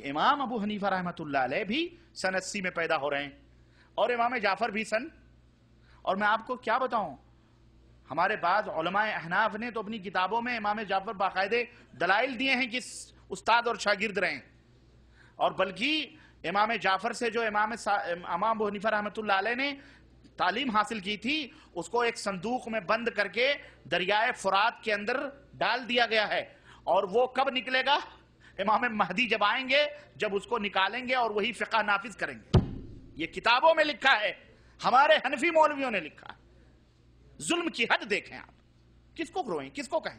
امام ابو حنیفہ رحمۃ اللہ علیہ بھی سن 80 میں پیدا ہو رہے ہیں اور امام جعفر بھی اور میں آپ کو کیا بتاؤں، ہمارے بعض علماء احناف نے تو اپنی کتابوں میں امام جعفر باقاعدے دلائل دیے ہیں کہ استاد اور شاگرد رہے ہیں، اور بلکہ امام جعفر سے جو امام ابو حنیفہ رحمۃ اللہ علیہ نے تعلیم حاصل کی تھی اس کو ایک صندوق میں بند کر کے دریائے فرات کے اندر ڈال دیا گیا ہے، اور وہ کب نکلے گا؟ امام مہدی جب آئیں گے، جب اس کو نکالیں گے اور وہی فقہ نافذ کریں گے۔ یہ کتابوں میں لکھا ہے، ہمارے حنفی مولویوں نے لکھا ہے۔ ظلم کی حد دیکھیں آپ، کس کو روئیں، کس کو کہیں؟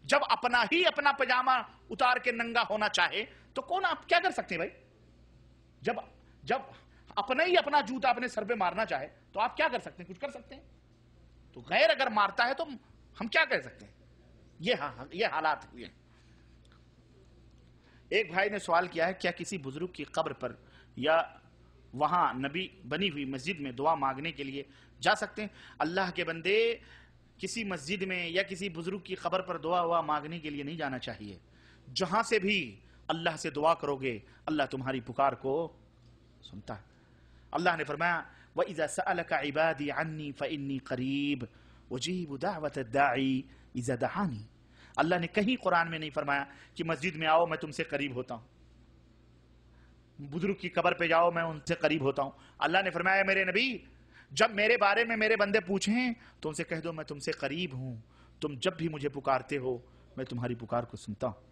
جب اپنا ہی اپنا پجامہ اتار کے ننگا ہونا چاہے تو کون آپ کیا کر سکتے ہیں بھائی؟ جب اپنا ہی اپنا جوتا اپنے سر پہ مارنا چاہے تو آپ کیا کر سکتے ہیں؟ کچھ کر سکتے ہیں؟ تو غیر اگر مارتا ہے تو ہم کیا کر سکتے ہیں؟ یہ حالات ہوئے ہیں۔ ایک بھائی نے سوال کیا ہے، کیا کسی بزرگ کی قبر پر یا وہاں نبی بنی ہوئی مسجد میں دعا مانگنے کے لیے جا سکتے ہیں؟ اللہ کے بندے، کسی مسجد میں یا کسی بزرگ کی قبر پر دعا مانگنے کے لیے نہیں جانا چاہیے۔ جہاں سے بھی اللہ سے دعا کرو گے اللہ تمہاری پکار کو سنتا ہے۔ اللہ نے فرمایا وَإِذَا سَأَلَكَ عِبَادِي عَنِّي فَإِنِّي قَرِيبٌ أُجِيبُ دَعْوَةَ الدَّاعِي إِذَا دَعَانِي۔ اللہ نے کہیں قرآن میں نہیں فرمایا کہ مسجد میں آؤ میں تم سے قریب ہوتا ہوں، بزرگ کی قبر پہ جاؤ میں ان سے قریب ہوتا ہوں۔ اللہ نے فرمایا میرے نبی، جب میرے بارے میں میرے بندے پوچھیں تو ان سے کہہ دو میں تم سے قریب ہوں، تم جب بھی مجھے پکارتے ہو میں تمہاری پکار کو سنتا ہوں۔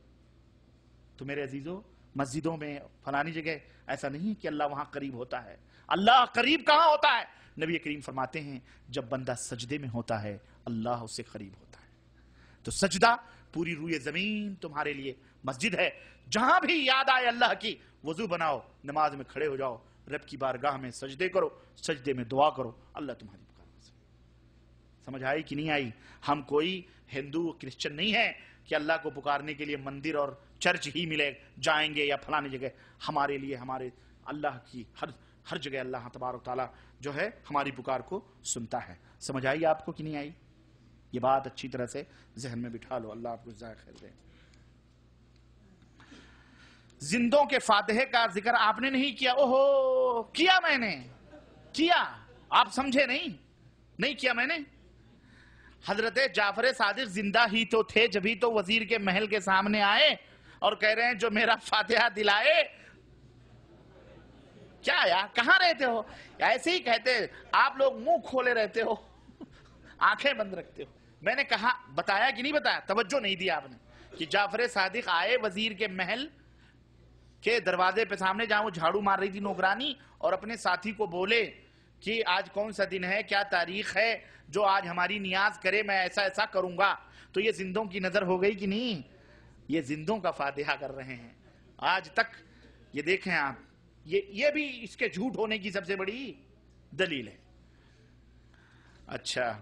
تو میرے عزیزو، مسجدوں میں فلانی جگہ ایسا نہیں کہ اللہ وہاں قریب ہوتا ہے۔ اللہ قریب کہاں ہوتا ہے؟ نبی کریم فرماتے ہیں جب بندہ سجدے میں ہوتا ہے اللہ اس سے قریب ہوتا ہے۔ تو سجدہ پوری روئے زمین تمہارے لیے مسجد ہے۔ جہاں بھی یاد آئے اللہ کی، وضو بناؤ، نماز میں کھڑے ہو جاؤ، رب کی بارگاہ میں سجدے کرو، سجدے میں دعا کرو، اللہ تمہاری پکار سنے۔ سمجھ آئی کہ نہیں آئی؟ ہم کوئی ہندو کرسچن نہیں ہیں کہ اللہ کو پکارنے کے لیے مندر اور چرچ ہی ملے جائیں گے یا فلانی جگہ۔ ہمارے لیے ہمارے اللہ کی ہر جگہ اللہ تبارک تعالیٰ جو ہے ہماری پکار کو سنتا ہے۔ سمجھ آئی آپ کو کہ نہیں آئی؟ یہ بات اچھی طرح سے ذہن میں بٹھا لو، اللہ آپ کو جزائے خیر دے۔ زندوں کے فاتحے کا ذکر آپ نے نہیں کیا۔ اوہو، کیا میں نے، کیا آپ سمجھے نہیں کیا میں نے۔ حضرت جعفر صادق زندہ ہی تو تھے جبھی تو وزیر کے محل کے سامنے آئے اور کہہ رہے ہیں جو میرا فاتحہ دلائے۔ کیا یار، کہاں رہتے ہو؟ ایسے ہی کہتے آپ لوگ، منہ کھولے رہتے ہو، آنکھیں بند رکھتے ہو۔ میں نے کہا، بتایا کہ نہیں بتایا؟ توجہ نہیں دیا آپ نے کہ جعفر صادق آئے وزیر کے محل کے دروازے پہ سامنے جہاں وہ جھاڑو مار رہی تھی نوکرانی، اور اپنے ساتھی کو بولے کہ آج کون سا دن ہے، کیا تاریخ ہے، جو آج ہماری نیاز کرے میں ایسا ایسا کروں گا۔ تو یہ زندوں کی نظر ہو گئی کہ نہیں؟ یہ زندوں کا فاتحہ کر رہے ہیں آج تک۔ یہ دیکھیں آپ، یہ بھی اس کے جھوٹ ہونے کی سب سے بڑی دلیل ہے۔ اچھا،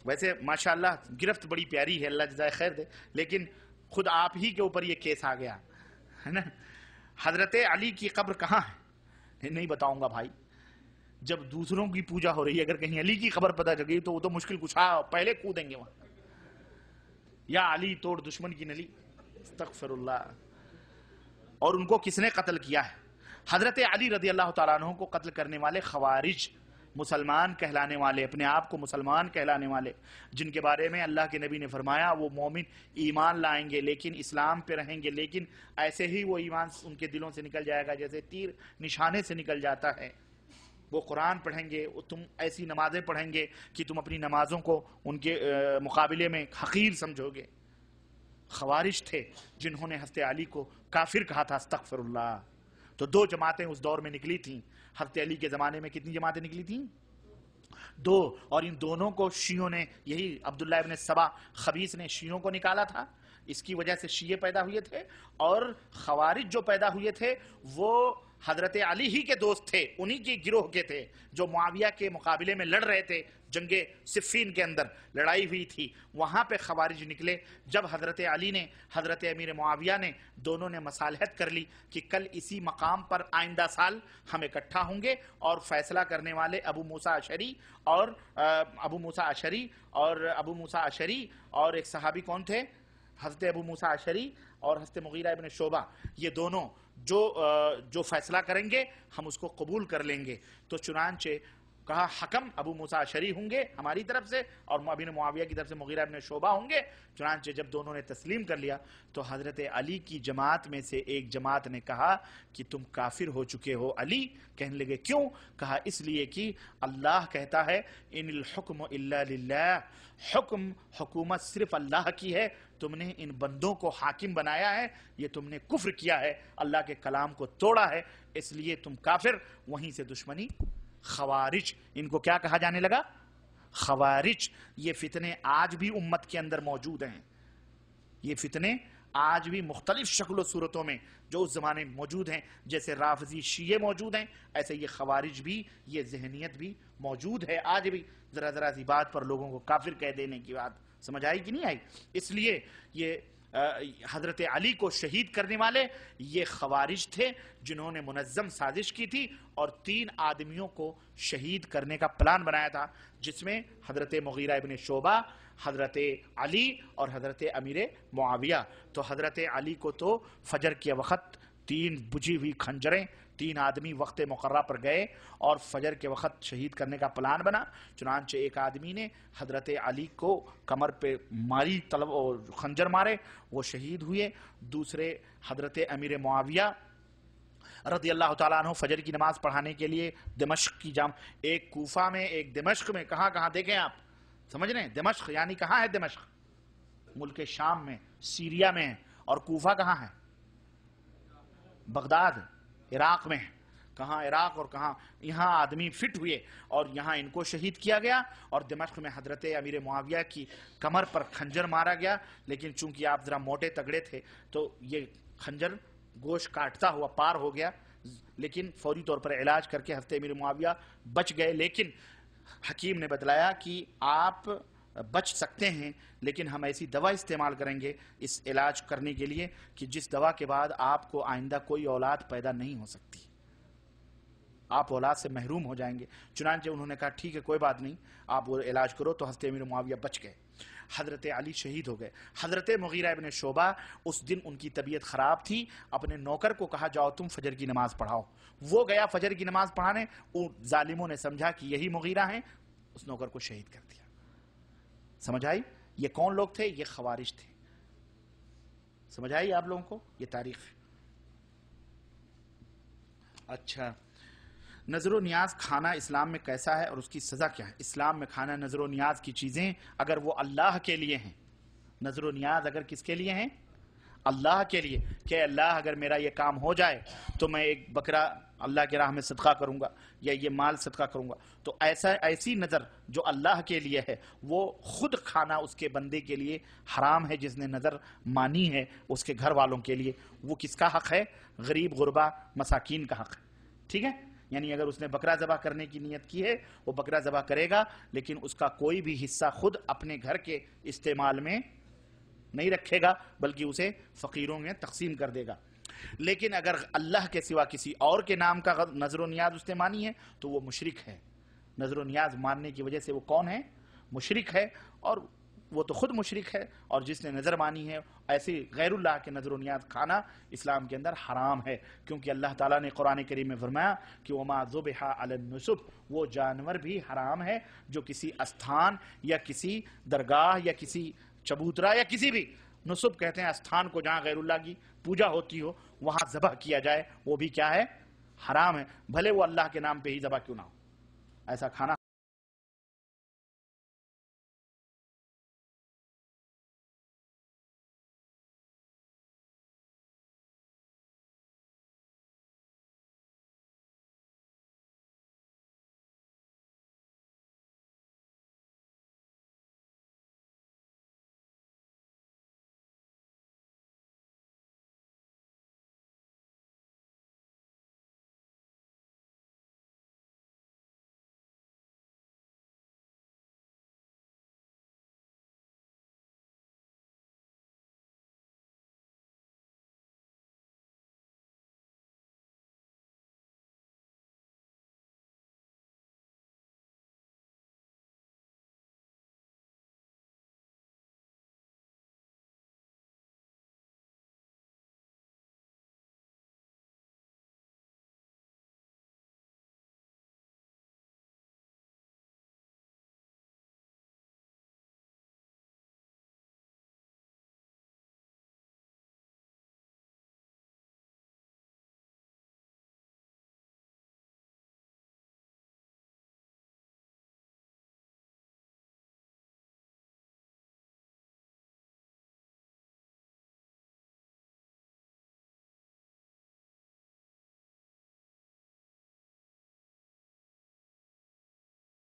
ویسے ماشاءاللہ گرفت بڑی پیاری ہے، اللہ جزائے خیر دے، لیکن خود آپ ہی کے اوپر یہ کیس آ گیا ہے نا۔ حضرت علی کی قبر کہاں ہے؟ نہیں بتاؤں گا بھائی۔ جب دوسروں کی پوجا ہو رہی ہے، اگر کہیں علی کی قبر پتہ چل گئی تو وہ تو مشکل کشا پہلے کودیں گے وہاں۔ یا علی توڑ دشمن کی نلی، استغفر اللہ۔ اور ان کو کس نے قتل کیا ہے؟ حضرت علی رضی اللہ تعالیٰ عنہ کو قتل کرنے والے خوارج، مسلمان کہلانے والے، اپنے آپ کو مسلمان کہلانے والے، جن کے بارے میں اللہ کے نبی نے فرمایا وہ مومن ایمان لائیں گے لیکن اسلام پہ رہیں گے، لیکن ایسے ہی وہ ایمان ان کے دلوں سے نکل جائے گا جیسے تیر نشانے سے نکل جاتا ہے۔ وہ قرآن پڑھیں گے، تم ایسی نمازیں پڑھیں گے کہ تم اپنی نمازوں کو ان کے مقابلے میں حقیر سمجھو گے۔ خوارج تھے جنہوں نے حضرت علی کو کافر کہا تھا، استغفر اللہ۔ تو دو جماعتیں اس دور میں نکلی تھیں۔ حضرت علی کے زمانے میں کتنی جماعتیں نکلی تھیں؟ دو، اور ان دونوں کو شیعوں نے، یہی عبداللہ ابن سبا خبیث نے شیعوں کو نکالا تھا، اس کی وجہ سے شیعہ پیدا ہوئے تھے، اور خوارج جو پیدا ہوئے تھے وہ حضرت علی ہی کے دوست تھے، انہی کے گروہ کے تھے جو معاویہ کے مقابلے میں لڑ رہے تھے۔ جنگ صفین کے اندر لڑائی ہوئی تھی، وہاں پہ خوارج نکلے۔ جب حضرت علی نے، حضرت امیر معاویہ نے، دونوں نے مصالحت کر لی کہ کل اسی مقام پر آئندہ سال ہم اکٹھا ہوں گے، اور فیصلہ کرنے والے ابو موسیٰ اشعری اور ایک صحابی کون تھے؟ حضرت ابو موسیٰ اشعری اور حضرت مغیرہ ابن شعبہ، یہ دونوں جو فیصلہ کریں گے ہم اس کو قبول کر لیں گے. تو چنانچہ کہا حکم ابو موسیٰ اشعری ہوں گے ہماری طرف سے اور ابن معاویہ کی طرف سے مغیرہ ابن شعبہ ہوں گے. چنانچہ جب دونوں نے تسلیم کر لیا تو حضرت علی کی جماعت میں سے ایک جماعت نے کہا کہ تم کافر ہو چکے ہو علی. کہنے لگے کیوں؟ کہا اس لیے کہ اللہ کہتا ہے ان الحکم الا للہ، حکومت صرف اللہ کی ہے. تم نے ان بندوں کو حاکم بنایا ہے، یہ تم نے کفر کیا ہے، اللہ کے کلام کو توڑا ہے، اس لیے تم کافر. وہیں سے دشمنی خوارج، ان کو کیا کہا جانے لگا؟ خوارج. یہ فتنے آج بھی امت کے اندر موجود ہیں. یہ فتنے آج بھی مختلف شکل و صورتوں میں جو اس زمانے میں موجود ہیں، جیسے رافضی شیعہ موجود ہیں، ایسے یہ خوارج بھی، یہ ذہنیت بھی موجود ہے آج بھی. ذرا سی بات پر لوگوں کو کافر کہہ دینے کی بات سمجھ آئی کہ نہیں آئی؟ اس لیے یہ حضرت علی کو شہید کرنے والے یہ خوارج تھے جنہوں نے منظم سازش کی تھی اور 3 آدمیوں کو شہید کرنے کا پلان بنایا تھا، جس میں حضرت مغیرہ ابن شعبہ، حضرت علی اور حضرت امیر معاویہ. تو حضرت علی کو تو فجر کے وقت 3 بجھی ہوئی کھنجریں، 3 آدمی وقت مقررہ پر گئے اور فجر کے وقت شہید کرنے کا پلان بنا. چنانچہ ایک آدمی نے حضرت علی کو کمر پہ ماری، اور خنجر مارے، وہ شہید ہوئے. دوسرے حضرت امیر معاویہ رضی اللہ تعالیٰ عنہ فجر کی نماز پڑھانے کے لیے دمشق کی ایک کوفہ میں ایک دمشق میں، کہاں دیکھیں آپ سمجھ رہے ہیں؟ دمشق یعنی کہاں ہے؟ دمشق ملک شام میں، سیریا میں ہے. اور کوفہ کہاں ہے؟ بغداد عراق میں. کہاں عراق اور کہاں یہاں آدمی فٹ ہوئے اور یہاں ان کو شہید کیا گیا. اور دمشق میں حضرت امیر معاویہ کی کمر پر خنجر مارا گیا، لیکن چونکہ آپ ذرا موٹے تگڑے تھے تو یہ خنجر گوشت کاٹتا ہوا پار ہو گیا، لیکن فوری طور پر علاج کر کے حضرت امیر معاویہ بچ گئے. لیکن حکیم نے بتلایا کہ آپ بچ سکتے ہیں، لیکن ہم ایسی دوا استعمال کریں گے اس علاج کرنے کے لیے کہ جس دوا کے بعد آپ کو آئندہ کوئی اولاد پیدا نہیں ہو سکتی، آپ اولاد سے محروم ہو جائیں گے. چنانچہ انہوں نے کہا ٹھیک ہے کوئی بات نہیں، آپ وہ علاج کرو. تو حضرت امیر معاویہ بچ گئے، حضرت علی شہید ہو گئے. حضرت مغیرہ ابن شعبہ اس دن ان کی طبیعت خراب تھی، اپنے نوکر کو کہا جاؤ تم فجر کی نماز پڑھاؤ. وہ گیا فجر کی نماز پڑھانے، ظالموں نے سمجھا کہ یہی مغیرہ ہیں، اس نوکر کو شہید کر دیا. سمجھ آئی؟ یہ کون لوگ تھے؟ یہ خوارج تھے. سمجھ آئی آپ لوگوں کو؟ یہ تاریخ. اچھا، نظر و نیاز کھانا اسلام میں کیسا ہے اور اس کی سزا کیا ہے؟ اسلام میں کھانا نظر و نیاز کی چیزیں اگر وہ اللہ کے لیے ہیں، نظر و نیاز اگر کس کے لیے ہیں؟ اللہ کے لیے، کہ اللہ اگر میرا یہ کام ہو جائے تو میں ایک بکرا اللہ کی راہ میں صدقہ کروں گا یا یہ مال صدقہ کروں گا، تو ایسی نظر جو اللہ کے لیے ہے وہ خود کھانا اس کے بندے کے لیے حرام ہے. جس نے نظر مانی ہے اس کے گھر والوں کے لیے، وہ کس کا حق ہے؟ غریب غربا مساکین کا حق ہے. ٹھیک ہے؟ یعنی اگر اس نے بکرا ذبح کرنے کی نیت کی ہے وہ بکرا ذبح کرے گا، لیکن اس کا کوئی بھی حصہ خود اپنے گھر کے استعمال میں نہیں رکھے گا، بلکہ اسے فقیروں میں تقسیم کر دے گا. لیکن اگر اللہ کے سوا کسی اور کے نام کا نظر و نیاز اس نے مانی ہے تو وہ مشرک ہے. نظر و نیاز ماننے کی وجہ سے وہ کون ہے؟ مشرک ہے. اور وہ تو خود مشرک ہے، اور جس نے نظر مانی ہے ایسی غیر اللہ کے نظر و نیاز کھانا اسلام کے اندر حرام ہے. کیونکہ اللہ تعالیٰ نے قرآن کریم میں فرمایا کہ وَمَا ذُبِحَ عَلَى النُّصُبِ، وہ جانور بھی حرام ہے جو کسی استھان یا کسی درگاہ یا کسی چبوترا یا کسی بھی، نصب کہتے ہیں استھان کو جہاں غیر اللہ کی پوجا ہوتی ہو، وہاں ذبح کیا جائے، وہ بھی کیا ہے؟ حرام ہے. بھلے وہ اللہ کے نام پہ ہی ذبح کیوں نہ ہو، ایسا کھانا